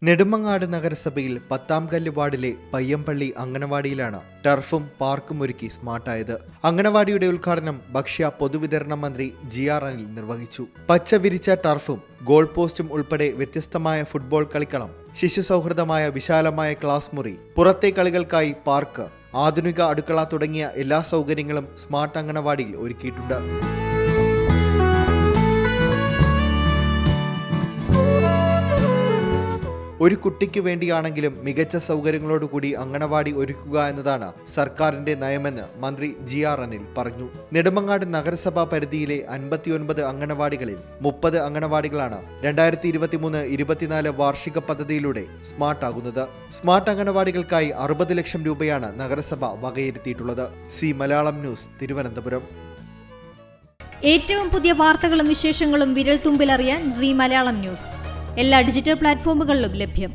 നെടുമങ്ങാട് നഗരസഭയിൽ 10ാം കല്ല് വാർഡിലെ പയ്യമ്പള്ളി അംഗനവാടിയിലാണ് ടർഫും പാർക്കും ഒരുക്കി സ്മാർട്ടായത്. അംഗനവാടിയുടെ ഉദ്ഘാടനം ഭക്ഷ്യ പൊതുവിതരണ മന്ത്രി GR അനിൽ നിർവഹിച്ചു. പച്ച വിരിച്ച ടർഫും ഗോൾ പോസ്റ്റും ഉൾപ്പെടെ വ്യത്യസ്തമായ ഫുട്ബോൾ കളിക്കളം, ശിശു സൗഹൃദമായ വിശാലമായ ക്ലാസ് മുറി, പുറത്തെ കളികൾക്കായി പാർക്ക്, ആധുനിക അടുക്കള തുടങ്ങിയ എല്ലാ സൗകര്യങ്ങളും സ്മാർട്ട് അംഗനവാടിയിൽ ഒരുക്കിയിട്ടുണ്ട്. ഒരു കുട്ടിക്ക് വേണ്ടിയാണെങ്കിലും മികച്ച സൗകര്യങ്ങളോടുകൂടി അംഗനവാടി ഒരുക്കുക എന്നതാണ് സർക്കാരിന്റെ നയമെന്ന് മന്ത്രി GR അനിൽ പറഞ്ഞു. നെടുമങ്ങാട് നഗരസഭാ പരിധിയിലെ 59 അംഗനവാടികളിൽ 30 അംഗനവാടികളാണ് 2023-24 വാർഷിക പദ്ധതിയിലൂടെ സ്മാർട്ട് ആകുന്നത്. സ്മാർട്ട് അംഗനവാടികൾക്കായി 60 ലക്ഷം രൂപയാണ് നഗരസഭ വകയിരുത്തിയിട്ടുള്ളത്. മലയാളം ന്യൂസ്, തിരുവനന്തപുരം. ഏറ്റവും പുതിയ വാർത്തകളും വിശേഷങ്ങളും വിരൽ തുമ്പിലറിയാൻ മലയാളം ന്യൂസ് എല്ലാ ഡിജിറ്റൽ പ്ലാറ്റ്ഫോമുകളിലും ലഭ്യം.